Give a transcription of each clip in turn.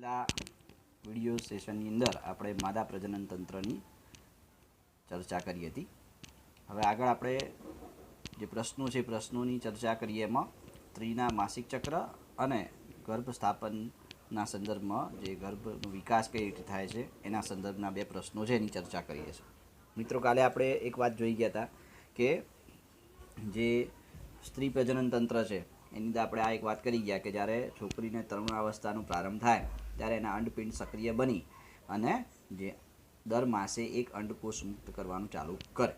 છેલ્લા વિડીયો સેશનની અંદર આપણે માદા પ્રજનન તંત્રની ચર્ચા કરી હતી. હવે આગળ આપણે જે પ્રશ્નો છે પ્રશ્નોની ચર્ચા કરીએ. એમાં સ્ત્રીના માસિક ચક્ર અને ગર્ભ સ્થાપનના સંદર્ભમાં જે ગર્ભનો વિકાસ કઈ રીતે થાય છે એના સંદર્ભના બે પ્રશ્નો છે એની ચર્ચા કરીએ છીએ. મિત્રો, કાલે આપણે એક વાત જોઈ ગયા હતા કે જે સ્ત્રી પ્રજનન તંત્ર છે એની અંદર આપણે આ એક વાત કરી ગયા કે જ્યારે છોકરીને તરુણાવસ્થાનો પ્રારંભ થાય ત્યારે એના અંડપિંડ સક્રિય બની અને જે દર માસે એક અંડકોષ મુક્ત કરવાનું ચાલુ કરે.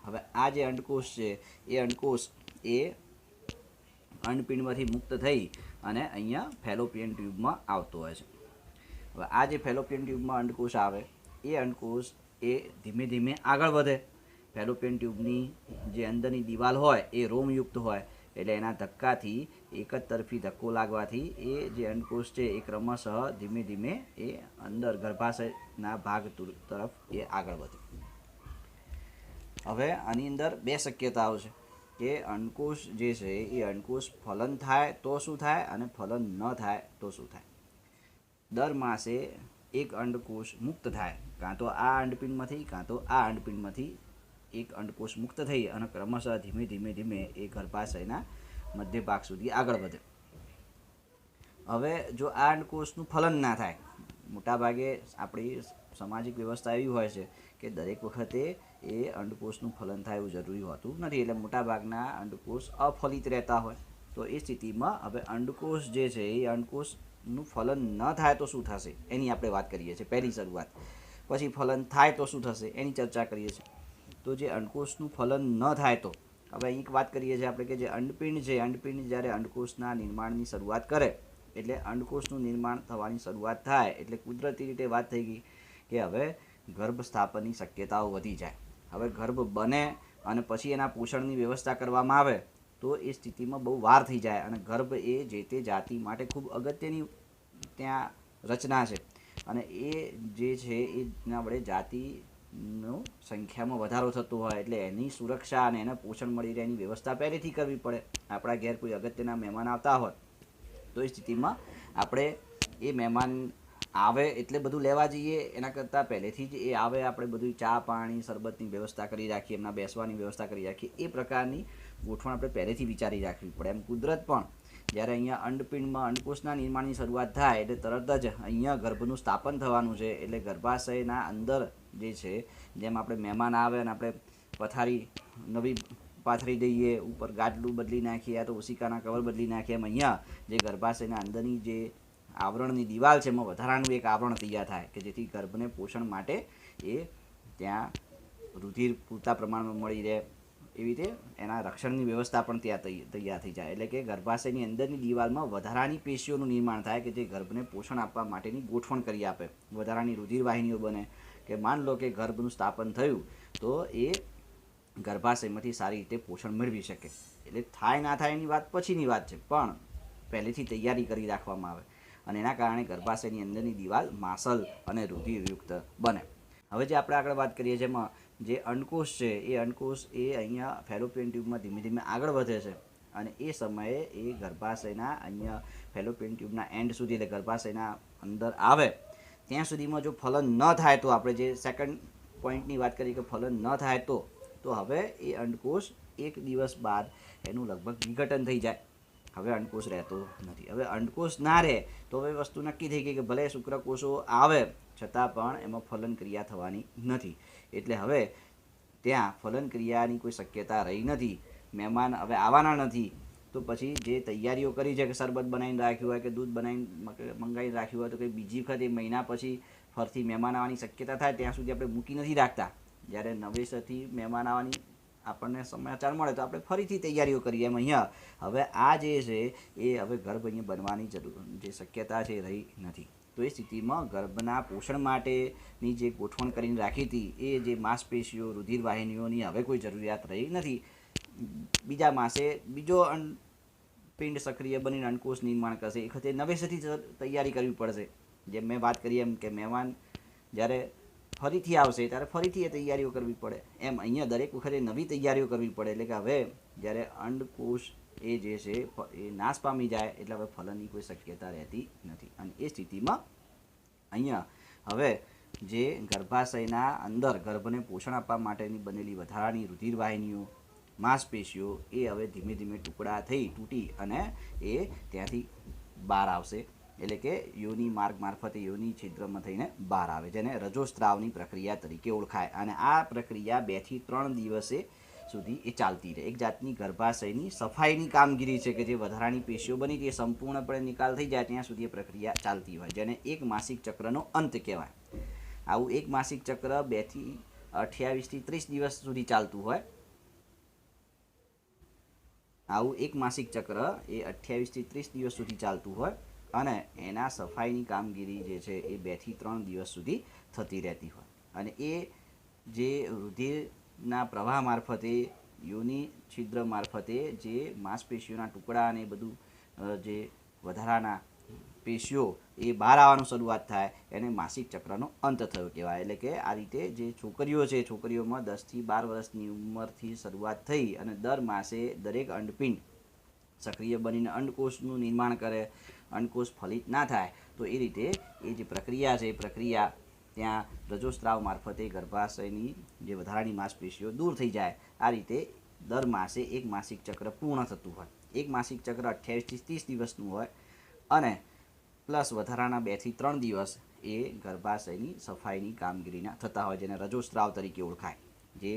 હવે આ જે અંડકોષ છે એ અંડકોષ એ અંડપિંડમાંથી મુક્ત થઈ અને અહીંયા ફેલોપિયન ટ્યુબમાં આવતો હોય છે. હવે આ જે ફેલોપિયન ટ્યુબમાં અંડકોષ આવે એ અંડકોષ એ ધીમે ધીમે આગળ વધે. ફેલોપિયન ટ્યુબની જે અંદરની દિવાલ હોય એ રોમયુક્ત હોય એટલે એના ધક્કાથી એક જ તરફી ધક્કો લાગવાથી એ જે અંડકોષ છે એ ક્રમશઃ ધીમે ધીમે એ અંદર ગર્ભાશયના ભાગ તરફ એ આગળ વધે. હવે આની અંદર બે શક્યતાઓ છે કે અંડકોષ જે છે એ અંડકોષ ફલન થાય તો શું થાય અને ફલન ન થાય તો શું થાય. દર માસે એક અંડકોષ મુક્ત થાય, કાં તો આ અંડપિંડમાંથી કાં તો આ અંડપિંડમાંથી એક અંડકોષ મુક્ત થઈ અને ક્રમશઃ ધીમે ધીમે ધીમે એ ગર્ભાશયના મધ્ય ભાગ સુધી આગળ વધે. હવે જો આ અંડકોષનું ફલન ના થાય, મોટાભાગે આપણી સામાજિક વ્યવસ્થા એવી હોય છે કે દરેક વખતે એ અંડકોષનું ફલન થાય એવું જરૂરી હોતું નથી, એટલે મોટાભાગના અંડકોષ અફલિત રહેતા હોય. તો એ સ્થિતિમાં હવે અંડકોષ જે છે એ અંડકોષનું ફલન ન થાય તો શું થશે એની આપણે વાત કરીએ છીએ પહેલી શરૂઆત. પછી ફલન થાય તો શું થશે એની ચર્ચા કરીએ છીએ. તો જે અંડકોષનું ફલન ન થાય તો હવે અહીં એક વાત કરીએ છીએ આપણે કે જે અંડપિંડ છે, અંડપિંડ જ્યારે અંડકોષના નિર્માણની શરૂઆત કરે એટલે અંડકોષનું નિર્માણ થવાની શરૂઆત થાય એટલે કુદરતી રીતે વાત થઈ ગઈ કે હવે ગર્ભ સ્થાપનની શક્યતાઓ વધી જાય. હવે ગર્ભ બને અને પછી એના પોષણની વ્યવસ્થા કરવામાં આવે તો એ સ્થિતિમાં બહુ વાર થઈ જાય અને ગર્ભ એ જે તે જાતિ માટે ખૂબ અગત્યની ત્યાં રચના છે અને એ જે છે એના વડે જાતિનો સંખ્યામાં વધારો થતો હોય એટલે એની સુરક્ષા અને એને પોષણ મળી રહે એની વ્યવસ્થા પહેલેથી કરવી પડે. આપણા ઘેર કોઈ અગત્યના મહેમાન આવતા હોય તો એ સ્થિતિમાં આપણે એ મહેમાન આવે એટલે બધું લેવા જઈએ એના કરતાં પહેલેથી જ એ આવે આપણે બધું ચા પાણી શરબતની વ્યવસ્થા કરી રાખીએ, એમના બેસવાની વ્યવસ્થા કરી રાખીએ. એ પ્રકારની ગોઠવણ આપણે પહેલેથી વિચારી રાખવી પડે. એમ કુદરત પણ જ્યારે અહીંયા અંડપિંડમાં અંડકોષના નિર્માણની શરૂઆત થાય એટલે તરત જ અહીંયા ગર્ભનું સ્થાપન થવાનું છે એટલે ગર્ભાશયના અંદર જે છે જેમ આપણે મહેમાન આવે અને આપણે પથારી નવી પાથરી દઈએ, ઉપર ગાદલું બદલી નાખીએ યા તો ઓશિકાના કવર બદલી નાખીએ, એમ અહીંયા જે ગર્ભાશયના અંદરની જે આવરણની દિવાલ છે એમાં વધારાનું એક આવરણ તૈયાર થાય કે જેથી ગર્ભને પોષણ માટે એ ત્યાં રુધિર પૂરતા પ્રમાણમાં મળી રહે. એવી રીતે એના રક્ષણની વ્યવસ્થા પણ ત્યાં તૈયાર થઈ જાય એટલે કે ગર્ભાશયની અંદરની દિવાલમાં વધારાની પેશીઓનું નિર્માણ થાય કે જે ગર્ભને પોષણ આપવા માટેની ગોઠવણ કરી આપે. વધારાની રુધિર વાહિનીઓ બને કે માન લો કે ગર્ભનું સ્થાપન થયું તો એ ગર્ભાશયમાંથી સારી રીતે પોષણ મેળવી શકે. એટલે થાય ના થાય એની વાત પછીની વાત છે, પણ પહેલેથી તૈયારી કરી રાખવામાં આવે અને એના કારણે ગર્ભાશયની અંદરની દિવાલ માસલ અને રુધિરયુક્ત બને. હવે જે આપણે આગળ વાત કરીએ છીએ એમાં જે અંડકોષ છે એ અંડકોષ એ અહીંયા ફેલોપિયન ટ્યુબમાં ધીમે ધીમે આગળ વધે છે અને એ સમયે એ ગર્ભાશયના અહીંયા ફેલોપિયન ટ્યુબના એન્ડ સુધી એટલે ગર્ભાશયના અંદર આવે ત્યાં સુધીમાં જો ફલન ન થાય તો આપણે જે સેકન્ડ પોઈન્ટની વાત કરીએ કે ફલન ન થાય તો હવે એ અંડકોષ એક દિવસ બાદ એનું લગભગ વિઘટન થઈ જાય. હવે અંડકોષ રહેતો નથી. હવે અંડકોષ ના રહે તો હવે વસ્તુ નક્કી થઈ ગઈ કે ભલે શુક્રકોષો આવે છતાં પણ એમાં ફલન ક્રિયા થવાની નથી. એટલે હવે ત્યાં ફલન ક્રિયાની કોઈ શક્યતા રહી નથી. મહેમાન હવે આવવાના નથી તો પછી જે તૈયારીઓ કરી છે કે શરબત બનાવીને રાખ્યું હોય કે દૂધ બનાવીને મંગાવીને રાખ્યું હોય તો કંઈ બીજી વખત એ મહિના પછી ફરીથી મહેમાન આવવાની શક્યતા થાય ત્યાં સુધી આપણે મૂકી નથી રાખતા. જ્યારે નવેસરથી મહેમાન આવવાની આપણને સમાચાર મળે તો આપણે ફરીથી તૈયારીઓ કરીએ. એમ અહીંયા હવે આ જે છે એ હવે ગર્ભ અહીંયા બનવાની જે શક્યતા છે એ રહી નથી. તો એ સ્થિતિમાં ગર્ભના પોષણ માટેની જે ગોઠવણ કરીને રાખી હતી એ જે માંસપેશીઓ રુધિર વાહિનીઓની હવે કોઈ જરૂરિયાત રહી નથી. બીજા માસે બીજો પિંડ સક્રિય બનીને અંડકોષ નિર્માણ કરશે. એ વખતે નવેસરથી તૈયારી કરવી પડશે. જેમ મેં વાત કરી એમ કે મહેમાન જ્યારે ફરીથી આવશે ત્યારે ફરીથી એ તૈયારીઓ કરવી પડે. એમ અહીંયા દરેક વખતે નવી તૈયારીઓ કરવી પડે. એટલે કે હવે જ્યારે અંડકોષ એ જે છે એ નાશ પામી જાય એટલે હવે ફલનની કોઈ શક્યતા રહેતી નથી. અને એ સ્થિતિમાં અહીંયા હવે જે ગર્ભાશયના અંદર ગર્ભને પોષણ આપવા માટેની બનેલી વધારાની રુધિરવાહિનીઓ, માંસપેશીઓ એ હવે ધીમે ધીમે ટુકડા થઈ તૂટી અને એ ત્યાંથી બહાર આવશે. એટલે કે યોની માર્ગ મારફતે યોની છિદ્રમાં થઈને બહાર આવે, જેને રજોસ્ત્રાવની પ્રક્રિયા તરીકે ઓળખાય. અને આ પ્રક્રિયા 2 થી 3 દિવસે સુધી એ ચાલતી રહે. એક જાતની ગર્ભાશયની સફાઈની કામગીરી છે કે જે વધારાની પેશીઓ બની હતી એ સંપૂર્ણપણે નિકાલ થઈ જાય ત્યાં સુધી એ પ્રક્રિયા ચાલતી હોય, જેને એક માસિક ચક્રનો અંત કહેવાય. આવું એક માસિક ચક્ર 2 થી 28 થી 30 દિવસ સુધી ચાલતું હોય. આવું એક માસિક ચક્ર એ 28 થી 30 દિવસ સુધી ચાલતું હોય અને એના સફાઈની કામગીરી જે છે એ 2 થી 3 દિવસ સુધી થતી રહેતી હોય. અને એ જે રુધિરના પ્રવાહ મારફતે યોની છિદ્ર મારફતે જે માંસપેશીઓના ટુકડા અને બધું જે વધારાના પેશીઓ એ બહાર આવવાનું શરૂઆત થાય એને માસિક ચક્રનો અંત થયો કહેવાય. એટલે કે આ રીતે જે છોકરીઓ છે, છોકરીઓમાં 10 થી 12 વર્ષની ઉંમરથી શરૂઆત થઈ અને દર માસે દરેક અંડપિંડ સક્રિય બનીને અંડકોષનું નિર્માણ કરે, અંડકોષ ફલિત ના થાય તો એ રીતે એ જે પ્રક્રિયા છે એ પ્રક્રિયા ત્યાં રજોસ્ત્રાવ મારફતે ગર્ભાશયની જે વધારાની માંસપેશીઓ દૂર થઈ જાય. આ રીતે દર માસે એક માસિક ચક્ર પૂર્ણ થતું હોય. એક માસિક ચક્ર 28 થી 30 દિવસનું હોય અને પ્લસ વધારાના 2 થી 3 દિવસ એ ગર્ભાશયની સફાઈની કામગીરીના થતા હોય, જેને રજોસ્ત્રાવ તરીકે ઓળખાય. જે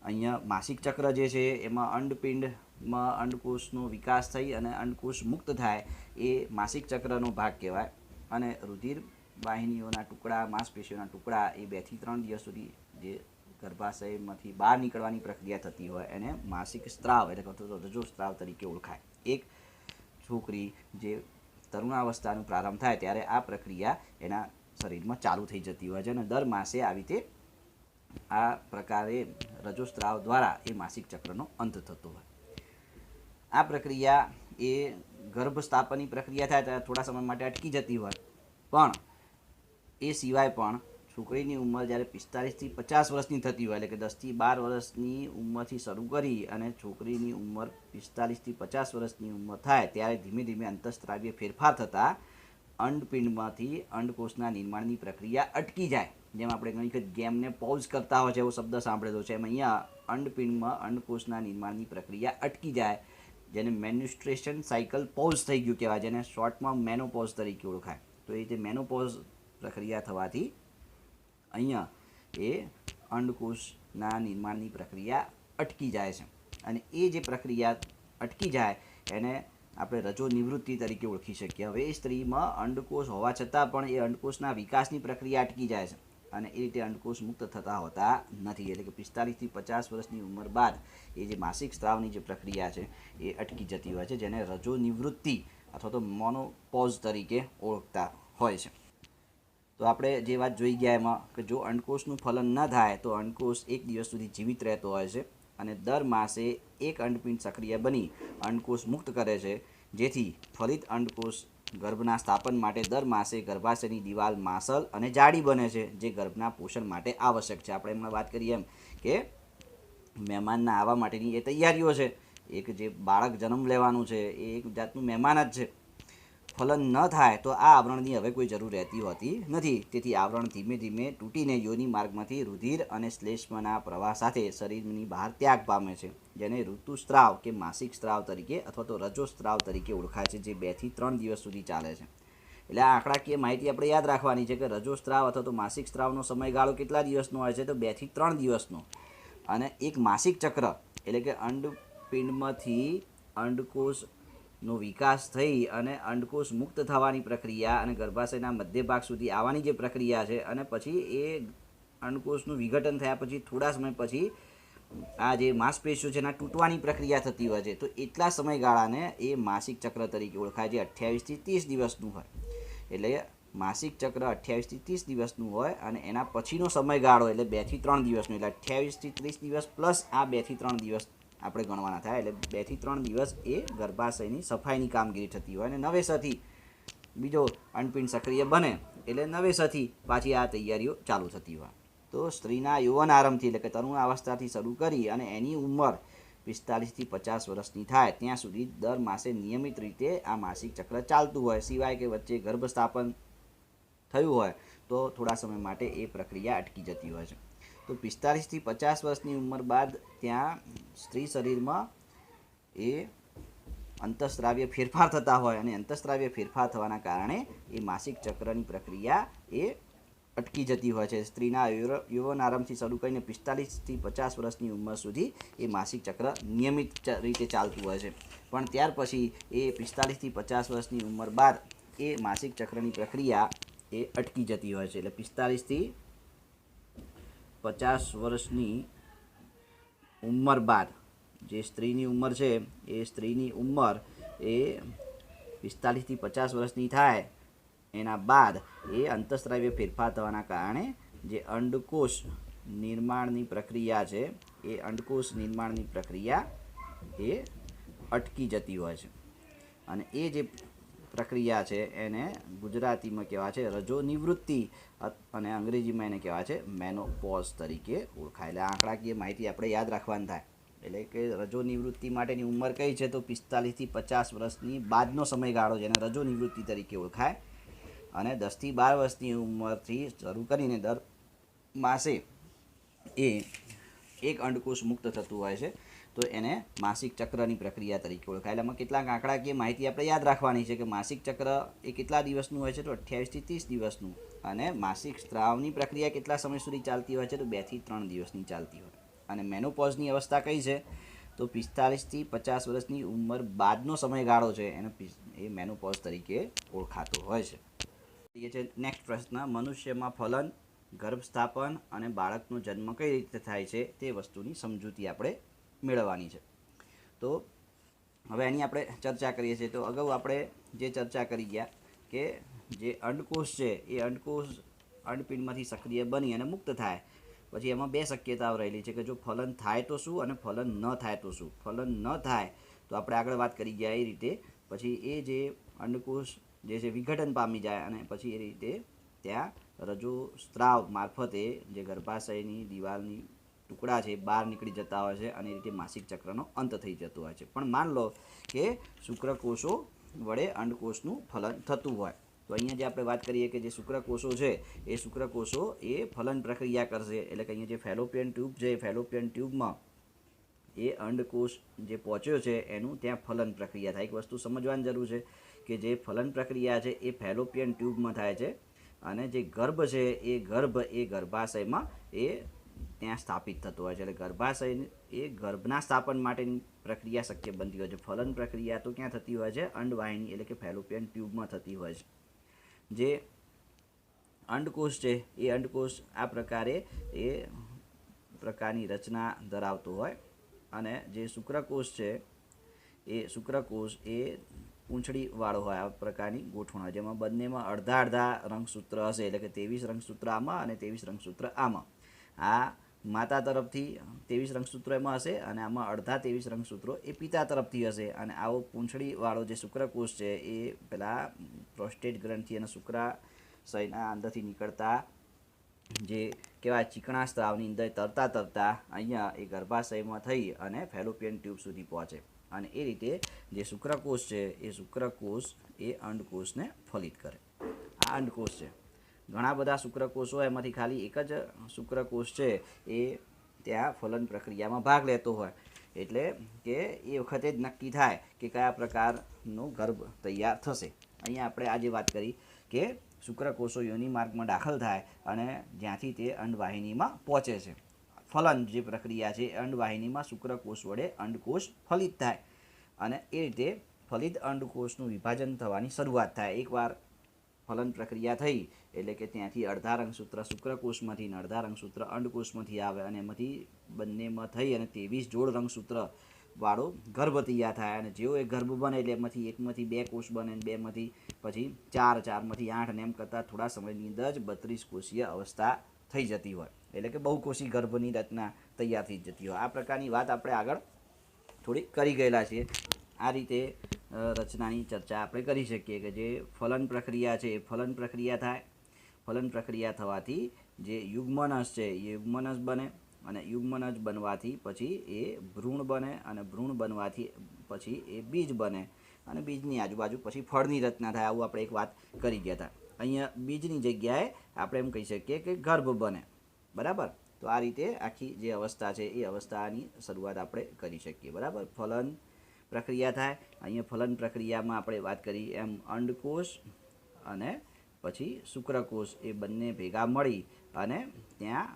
અહીંયા માસિક ચક્ર જે છે એમાં અંડપિંડમાં અંડકોષનો વિકાસ થઈ અને અંડકોષ મુક્ત થાય એ માસિક ચક્રનો ભાગ કહેવાય. અને રુધિર વાહિનીઓના ટુકડા, માંસપેશીઓના ટુકડા એ 2 થી 3 દિવસ સુધી જે ગર્ભાશયમાંથી બહાર નીકળવાની પ્રક્રિયા થતી હોય એને માસિક સ્ત્રાવ એટલે કે રજોસ્ત્રાવ તરીકે ઓળખાય. એક છોકરી જે તરુણાવસ્થાનો પ્રારંભ થાય ત્યારે આ પ્રક્રિયા એના શરીરમાં ચાલુ થઈ જતી હોય છે અને દર માસે આવી રીતે આ પ્રકારે રજોસ્ત્રાવ દ્વારા એ માસિક ચક્રનો અંત થતો હોય. આ પ્રક્રિયા એ ગર્ભ સ્થાપનની પ્રક્રિયા થાય ત્યારે થોડા સમય માટે અટકી જતી હોય, પણ એ સિવાય પણ છોકરીની ઉંમર જ્યારે 45 થી 50 વર્ષની થતી હોય, એટલે કે 10 થી 12 વર્ષની ઉંમરથી શરૂ કરી અને છોકરીની ઉંમર 45 થી 50 વર્ષની ઉંમર થાય ત્યારે ધીમે ધીમે અંતઃસ્ત્રાવીય ફેરફાર થતાં અંડપિંડમાંથી અંડકોષના નિર્માણની પ્રક્રિયા અટકી જાય. જેમ આપણે ઘણી વખત ગેમને પોઝ કરતા હોય છે એવો શબ્દ સાંભળેલો છે, એમ અહીંયા અંડપિંડમાં અંડકોષના નિર્માણની પ્રક્રિયા અટકી જાય, જેને મેન્યુસ્ટ્રેશન સાયકલ પોઝ થઈ ગયું કહેવાય, જેને શોર્ટમાં મેનોપોઝ તરીકે ઓળખાય. તો એ રીતે મેનોપોઝ પ્રક્રિયા થવાથી અહીંયા એ અંડકોષના નિર્માણની પ્રક્રિયા અટકી જાય છે. અને એ જે પ્રક્રિયા અટકી જાય એને આપણે રજો નિવૃત્તિ તરીકે ઓળખી શકીએ. હવે એ સ્ત્રીમાં અંડકોષ હોવા છતાં પણ એ અંડકોષના વિકાસની પ્રક્રિયા અટકી જાય છે અને એ રીતે અંડકોષ મુક્ત થતા હોતા નથી. એટલે કે 45 થી 50 વર્ષની ઉંમર બાદ એ જે માસિક સ્ત્રાવની જે પ્રક્રિયા છે એ અટકી જતી હોય છે, જેને રજો નિવૃત્તિ અથવા તો મોનોપોઝ તરીકે ઓળખતા હોય છે. તો આપણે જે વાત જોઈ ગયા એમાં કે જો અંડકોષનું ફલન ન થાય તો અંડકોષ એક દિવસ સુધી જીવિત રહેતો હોય છે અને દર માસે એક અંડપિંડ સક્રિય બની અંડકોષ મુક્ત કરે છે, જેથી ફલિત અંડકોષ ગર્ભના સ્થાપન માટે દર માસે ગર્ભાશયની દિવાલ માસલ અને જાડી બને છે, જે ગર્ભના પોષણ માટે આવશ્યક છે. આપણે એમણે વાત કરીએ એમ કે મહેમાનના આવવા માટેની એ તૈયારીઓ છે. એક જે બાળક જન્મ લેવાનું છે એ એક જાતનું મહેમાન જ છે. ફલન ન થાય તો આ આવરણની હવે કોઈ જરૂર રહેતી હોતી નથી. તેથી આવરણ ધીમે ધીમે તૂટીને યોની માર્ગમાંથી રુધિર અને શ્લેષ્મના પ્રવાહ સાથે શરીરની બહાર ત્યાગ પામે છે, જેને ઋતુસ્ત્રાવ કે માસિક સ્ત્રાવ તરીકે અથવા તો રજોસ્ત્રાવ તરીકે ઓળખાય છે, જે 2 થી 3 દિવસ સુધી ચાલે છે. એટલે આ આંકડાકીય માહિતી આપણે યાદ રાખવાની છે કે રજોસ્ત્રાવ અથવા તો માસિક સ્ત્રાવનો સમયગાળો કેટલા દિવસનો હોય છે, તો 2 થી 3 દિવસનો. અને એક માસિક ચક્ર એટલે કે અંડપિંડમાંથી અંડકોષનો વિકાસ થઈ અને અંડકોષ મુક્ત થવાની પ્રક્રિયા અને ગર્ભાશયના મધ્ય ભાગ સુધી આવવાની જે પ્રક્રિયા છે અને પછી એ અંડકોષનું વિઘટન થયા પછી થોડા સમય પછી આ જે માંસપેશીઓ છે એના તૂટવાની પ્રક્રિયા થતી હોય છે. તો એટલા સમયગાળાને એ માસિક ચક્ર તરીકે ઓળખાય, જે 28 થી 30 દિવસનું હોય. એટલે માસિક ચક્ર 28 થી 30 દિવસનું હોય અને એના પછીનો સમયગાળો એટલે 2 થી 3 દિવસનો, એટલે 28 થી 30 દિવસ પ્લસ આ 2 થી 3 દિવસ આપણે ગણવાના થાય. એટલે 2 થી 3 દિવસ એ ગર્ભાશયની સફાઈની કામગીરી થતી હોય અને નવેસરથી બીજો અંડપિંડ સક્રિય બને એટલે નવેસરથી પાછી આ તૈયારીઓ ચાલુ થતી હોય. તો સ્ત્રીના યૌવન આરંભથી એટલે કે તરુણ અવસ્થાથી શરૂ કરી અને એની ઉંમર 45થી 50 વર્ષની થાય ત્યાં સુધી દર માસે નિયમિત રીતે આ માસિક ચક્ર ચાલતું હોય, સિવાય કે વચ્ચે ગર્ભસ્થાપન થયું હોય તો થોડા સમય માટે એ પ્રક્રિયા અટકી જતી હોય છે. તો 45થી 50 વર્ષની ઉંમર બાદ ત્યાં સ્ત્રી શરીરમાં એ અંતઃસ્ત્રાવ્ય ફેરફાર થતા હોય અને અંતઃસ્ત્રાવ્ય ફેરફાર થવાના કારણે એ માસિક ચક્રની પ્રક્રિયા એ અટકી જતી હોય છે. સ્ત્રીના યૌવન આરંભથી શરૂ કરીને 45થી 50 વર્ષની ઉંમર સુધી એ માસિક ચક્ર નિયમિત રીતે ચાલતું હોય છે, પણ ત્યાર પછી એ 45થી 50 વર્ષની ઉંમર બાદ એ માસિક ચક્રની પ્રક્રિયા એ અટકી જતી હોય છે. એટલે 45થી 50 વર્ષની ઉંમર બાદ જે સ્ત્રીની ઉંમર છે એ સ્ત્રીની ઉંમર એ 45થી 50 વર્ષની થાય એના બાદ એ અંતઃસ્ત્રાવ્ય ફેરફાર થવાના કારણે જે અંડકોષ નિર્માણની પ્રક્રિયા છે એ અંડકોષ નિર્માણની પ્રક્રિયા એ અટકી જતી હોય છે. અને એ જે પ્રક્રિયા છે એને ગુજરાતીમાં કહેવાય છે રજો નિવૃત્તિ અને અંગ્રેજીમાં એને કહેવાય છે મેનોપોઝ તરીકે ઓળખાય. એટલે આંકડાકીય માહિતી આપણે યાદ રાખવાની થાય. એટલે કે રજો નિવૃત્તિ માટેની ઉંમર કઈ છે તો 45થી 50 વર્ષની બાદનો સમયગાળો જેને રજો નિવૃત્તિ તરીકે ઓળખાય. અને 10થી 12 વર્ષની ઉંમરથી શરૂ કરીને દર માસે એ એક અંડકોષ મુક્ત થતું હોય છે તો એને માસિક ચક્રની પ્રક્રિયા તરીકે ઓળખાય. એટલે આમાં કેટલાક આંકડાકીય માહિતી આપણે યાદ રાખવાની છે કે માસિક ચક્ર એ કેટલા દિવસનું હોય છે તો 28થી 30 દિવસનું, અને માસિક સ્ત્રાવની પ્રક્રિયા કેટલા સમય સુધી ચાલતી હોય છે તો 2 થી 3 દિવસની ચાલતી હોય. અને મેનોપોઝની અવસ્થા કઈ છે તો 45થી 50 વર્ષની ઉંમર બાદનો સમયગાળો છે એને એ મેનોપોઝ તરીકે ઓળખાતો હોય છે. એ છે નેક્સ્ટ પ્રશ્ન, મનુષ્યમાં ફલન, ગર્ભસ્થાપન અને બાળકનો જન્મ કઈ રીતે થાય છે તે વસ્તુની સમજૂતી આપણે મેળવવાની છે. તો હવે એની આપણે ચર્ચા કરીએ છીએ. તો અગાઉ આપણે જે ચર્ચા કરી ગયા કે જે અંડકોષ છે એ અંડકોષ અંડપિંડમાંથી સક્રિય બની અને મુક્ત થાય પછી એમાં બે શક્યતાઓ રહેલી છે કે જો ફલન થાય તો શું અને ફલન ન થાય તો શું. ફલન ન થાય તો આપણે આગળ વાત કરી ગયા એ રીતે પછી એ જે અંડકોષ જે છે વિઘટન પામી જાય અને પછી એ રીતે ત્યાં રજોસ્ત્રાવ મારફતે જે ગર્ભાશયની દિવાલની ટુકડા છે બહાર નીકળી જતા હોય છે અને એ રીતે માસિક ચક્રનો અંત થઈ જતો હોય છે. પણ માન લો કે શુક્રકોષો વડે અંડકોષનું ફલન થતું હોય તો અહીંયા જે આપણે વાત કરીએ કે જે શુક્રકોષો છે એ શુક્રકોષો એ ફલન પ્રક્રિયા કરશે. એટલે કે અહીંયા જે ફેલોપિયન ટ્યુબ છે એ ફેલોપિયન ટ્યુબમાં એ અંડકોષ જે પહોંચ્યો છે એનું ત્યાં ફલન પ્રક્રિયા થાય. એક વસ્તુ સમજવાની જરૂર છે કે જે ફલન પ્રક્રિયા છે એ ફેલોપિયન ટ્યુબમાં થાય છે અને જે ગર્ભ છે એ ગર્ભાશયમાં એ ત્યાં સ્થાપિત થતો હોય છે. એટલે ગર્ભાશય એ ગર્ભના સ્થાપન માટેની પ્રક્રિયા શક્ય બનતી હોય છે. ફલન પ્રક્રિયા તો ક્યાં થતી હોય છે અંડવાહિની એટલે કે ફેલોપિયન ટ્યુબમાં થતી હોય છે. જે અંડકોષ છે એ અંડકોષ આ પ્રકારે એ પ્રકારની રચના ધરાવતો હોય અને જે શુક્રકોષ છે એ શુક્રકોષ એ પૂંછડીવાળો હોય, આ પ્રકારની ગોઠવણ હોય જેમાં બંનેમાં અડધા અડધા રંગસૂત્ર હશે. એટલે કે 23 રંગસૂત્ર આમાં અને 23 રંગસૂત્ર આમાં. આ માતા તરફથી 23 રંગસૂત્રો એમાં હશે અને આમાં અડધા 23 રંગસૂત્રો એ પિતા તરફથી હશે. અને આવો પૂંછડીવાળો જે શુક્રકોષ છે એ પેલા પ્રોસ્ટેટ ગ્રંથિ અને શુક્રાશયના અંદરથી નીકળતા જે કહેવાય ચીકણા સ્ત્રાવની અંદર તરતા અહીંયા એ ગર્ભાશયમાં થઈ અને ફેલોપિયન ટ્યુબ સુધી પહોંચે અને એ રીતે જે શુક્રકોષ છે એ શુક્રકોષ એ અંડકોષને ફલિત કરે. આ અંડકોષ છે. ઘણા બધા શુક્રકોષો એમાંથી ખાલી એક જ શુક્રકોષ છે એ ત્યાં ફલન પ્રક્રિયામાં ભાગ લેતો હોય એટલે કે એ વખતે જ નક્કી થાય કે કયા પ્રકારનો ગર્ભ તૈયાર થશે. અહીંયા આપણે આજે વાત કરી કે શુક્રકોષો યોનિ માર્ગમાં દાખલ થાય અને જ્યાંથી તે અંડવાહિનીમાં પહોંચે છે. ફલન જે પ્રક્રિયા છે અંડવાહિનીમાં શુક્રકોષ વડે અંડકોષ ફલિત થાય અને એ રીતે ફલિત અંડકોષનું વિભાજન થવાની શરૂઆત થાય. એકવાર ફલન પ્રક્રિયા થઈ એટલે કે ત્યાંથી અડધા રંગસૂત્ર શુક્રકોષમાંથી અને અડધા રંગસૂત્ર અંડકોષમાંથી આવે અને એમાંથી બંનેમાં થઈ અને 23 જોડ રંગસૂત્ર વાળો ગર્ભ તૈયાર થાય. અને જેવો એ ગર્ભ બને એટલે એમાંથી એકમાંથી 2 કોષ બને અને 2માંથી પછી 4, 4માંથી 8 અને એમ કરતાં થોડા સમયની અંદર જ 32 કોષીય અવસ્થા થઈ જતી હોય. એટલે કે બહુકોષી ગર્ભની રચના તૈયાર થઈ જતી હોય. આ પ્રકારની વાત આપણે આગળ થોડી કરી ગયેલા છીએ. આ રીતે રચનાની ચર્ચા આપણે કરી શકીએ કે જે ફલન પ્રક્રિયા છે એ ફલન પ્રક્રિયા થાય. ફલન પ્રક્રિયા થવાથી જે યુગ્મનસ છે એ યુગ્મનસ બને અને યુગ્મનજ બનવાથી પછી એ ભ્રૂણ બને અને ભ્રૂણ બનવાથી પછી એ બીજ બને અને બીજની આજુબાજુ પછી ફળની રચના થાય. આવું આપણે એક વાત કરી ગયા હતા. અહીંયા બીજની જગ્યાએ આપણે એમ કહી શકીએ કે ગર્ભ બને. બરાબર. તો આ રીતે આખી જે અવસ્થા છે એ અવસ્થાની શરૂઆત આપણે કરી શકીએ. બરાબર. ફલન પ્રક્રિયા થાય. અહીંયા ફલન પ્રક્રિયામાં આપણે વાત કરી એમ અંડકોષ અને પછી શુક્રકોષ એ બંને ભેગા મળી અને ત્યાં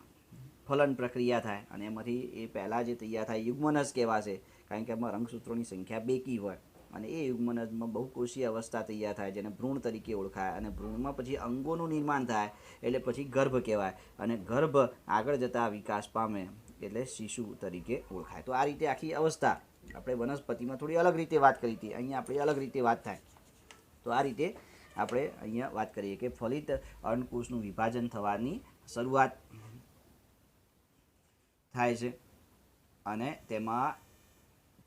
ફલન પ્રક્રિયા થાય અને એમાંથી એ પહેલાં જે તૈયાર થાય યુગ્મનજ કહેવાશે, કારણ કે એમાં રંગસૂત્રોની સંખ્યા બેકી હોય અને એ યુગ્મનજમાં બહુકોષીય અવસ્થા તૈયાર થાય જેને ભ્રૂણ તરીકે ઓળખાય અને ભ્રૂણમાં પછી અંગોનું નિર્માણ થાય એટલે પછી ગર્ભ કહેવાય અને ગર્ભ આગળ જતાં વિકાસ પામે એટલે શિશુ તરીકે ઓળખાય. તો આ રીતે આખી અવસ્થા આપણે વનસ્પતિમાં થોડી અલગ રીતે વાત કરી હતી, અહીંયા આપણે અલગ રીતે વાત થાય. તો આ રીતે આપણે અહીંયા વાત કરીએ કે ફલિત અંડકોષનું વિભાજન થવાની શરૂઆત થાય છે અને તેમાં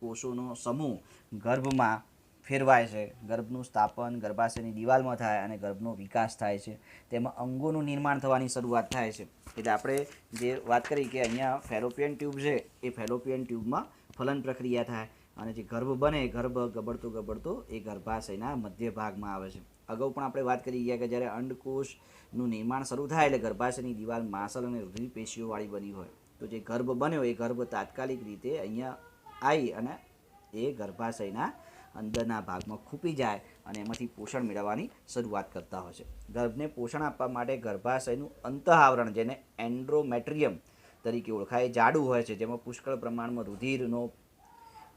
કોષોનો સમૂહ ગર્ભમાં ફેરવાય છે. ગર્ભનું સ્થાપન ગર્ભાશયની દિવાલમાં થાય અને ગર્ભનો વિકાસ થાય છે. તેમાં અંગોનું નિર્માણ થવાની શરૂઆત થાય છે. એટલે આપણે જે વાત કરી કે અહીંયા ફેલોપિયન ટ્યુબ છે એ ફેલોપિયન ટ્યુબમાં ફલન પ્રક્રિયા થાય અને જે ગર્ભ બને ગર્ભ ગબડતો એ ગર્ભાશયના મધ્ય ભાગમાં આવે છે. અગાઉ પણ આપણે વાત કરી ગયા કે જ્યારે અંડકોષનું નિર્માણ શરૂ થાય એટલે ગર્ભાશયની દિવાલ માંસલ અને રુધિર પેશીઓવાળી બની હોય તો જે ગર્ભ બન્યો એ ગર્ભ તાત્કાલિક રીતે અહીંયા આવી અને એ ગર્ભાશયના અંદરના ભાગમાં ખૂંપી જાય અને એમાંથી પોષણ મેળવવાની શરૂઆત કરતા હોય છે. ગર્ભને પોષણ આપવા માટે ગર્ભાશયનું અંતઃઆવરણ જેને એન્ડ્રોમેટ્રિયમ તરીકે ઓળખાય જાડું હોય છે, જેમાં પુષ્કળ પ્રમાણમાં રુધિરનો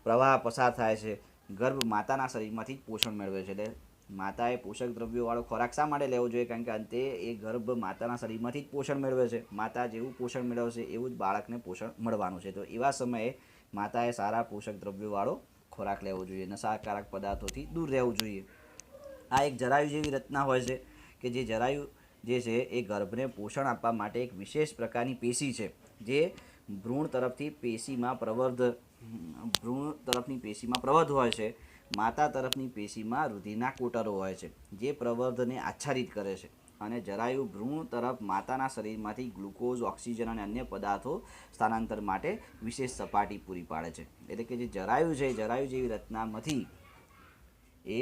પ્રવાહ પસાર થાય છે. ગર્ભ માતાના શરીરમાંથી જ પોષણ મેળવે છે. એટલે માતાએ પોષક દ્રવ્યોવાળો ખોરાક શા માટે લેવો જોઈએ? કારણ કે અંતે એ ગર્ભ માતાના શરીરમાંથી જ પોષણ મેળવે છે. માતા જેવું પોષણ મેળવશે એવું જ બાળકને પોષણ મળવાનું છે. તો એવા સમયે માતાએ સારા પોષક દ્રવ્યોવાળો ખોરાક લેવો જોઈએ, નશાકારક પદાર્થોથી દૂર રહેવું જોઈએ. આ એક જરાયુ જેવી રચના હોય છે કે જે જરાયુ જે છે એ ગર્ભને પોષણ આપવા માટે એક વિશેષ પ્રકારની પેશી છે જે ભ્રૂણ તરફની પેશીમાં પ્રવર્ધ હોય છે. માતા તરફની પેશીમાં રુધિરના કોટરો હોય છે જે પ્રવર્ધને આચ્છાદિત કરે છે અને જરાયુ ભ્રૂણ તરફ માતાના શરીરમાંથી ગ્લુકોઝ, ઓક્સિજન અને અન્ય પદાર્થો સ્થાનાંતર માટે વિશેષ સપાટી પૂરી પાડે છે. એટલે કે જે જરાયુ છે જરાયુ જેવી રચનામાંથી એ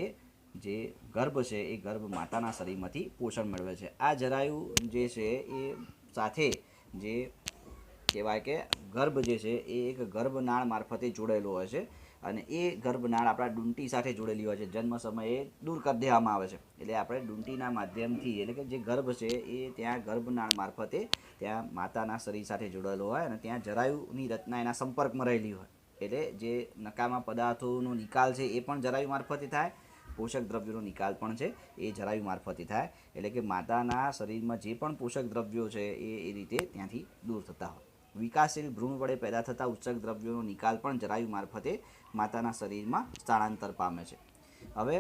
જે ગર્ભ છે એ ગર્ભ માતાના શરીરમાંથી પોષણ મેળવે છે. આ જરાયુ જે છે એ સાથે જે કહેવાય કે ગર્ભ જે છે એ એક ગર્ભનાળ મારફતે જોડાયેલો હોય છે અને એ ગર્ભનાળ આપણા ડૂંટી સાથે જોડેલી હોય છે. જન્મ સમયે દૂર કરી દેવામાં આવે છે એટલે આપણે ડૂંટીના માધ્યમથી એટલે કે જે ગર્ભ છે એ ત્યાં ગર્ભનાળ મારફતે ત્યાં માતાના શરીર સાથે જોડાયેલો હોય અને ત્યાં જરાયુની રચના એના સંપર્કમાં રહેલી હોય. એટલે જે નકામા પદાર્થોનો નિકાલ છે એ પણ જરાયુ મારફતે થાય, પોષક દ્રવ્યોનો નિકાલ પણ છે એ જરાયુ મારફતે થાય. એટલે કે માતાના શરીરમાં જે પણ પોષક દ્રવ્યો છે એ રીતે ત્યાંથી દૂર થતા હોય. વિકાસશીલ ભ્રૂણ વડે પેદા થતા ઉચ્ચક દ્રવ્યોનો નિકાલ પણ જરાયુ મારફતે માતાના શરીરમાં સ્થળાંતર પામે છે. હવે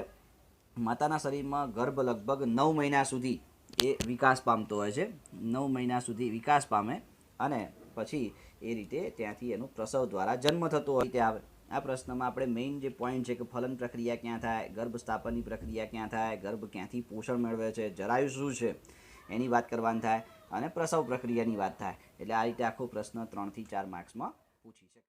માતાના શરીરમાં ગર્ભ લગભગ 9 મહિના સુધી એ વિકાસ પામતો હોય છે. 9 મહિના સુધી વિકાસ પામે અને પછી એ રીતે ત્યાંથી એનું પ્રસવ દ્વારા જન્મ થતો હોય રીતે આવે. આ પ્રશ્નમાં આપણે મેઇન જે પોઈન્ટ છે કે ફલન પ્રક્રિયા ક્યાં થાય, ગર્ભ સ્થાપનની પ્રક્રિયા ક્યાં થાય, ગર્ભ ક્યાંથી પોષણ મેળવે છે, જરાયુ શું છે એની વાત કરવાની થાય અને પ્રસવ પ્રક્રિયાની વાત થાય. એટલે આ રીતે આખો પ્રશ્ન 3 થી 4 માર્ક્સમાં પૂછી શકાય.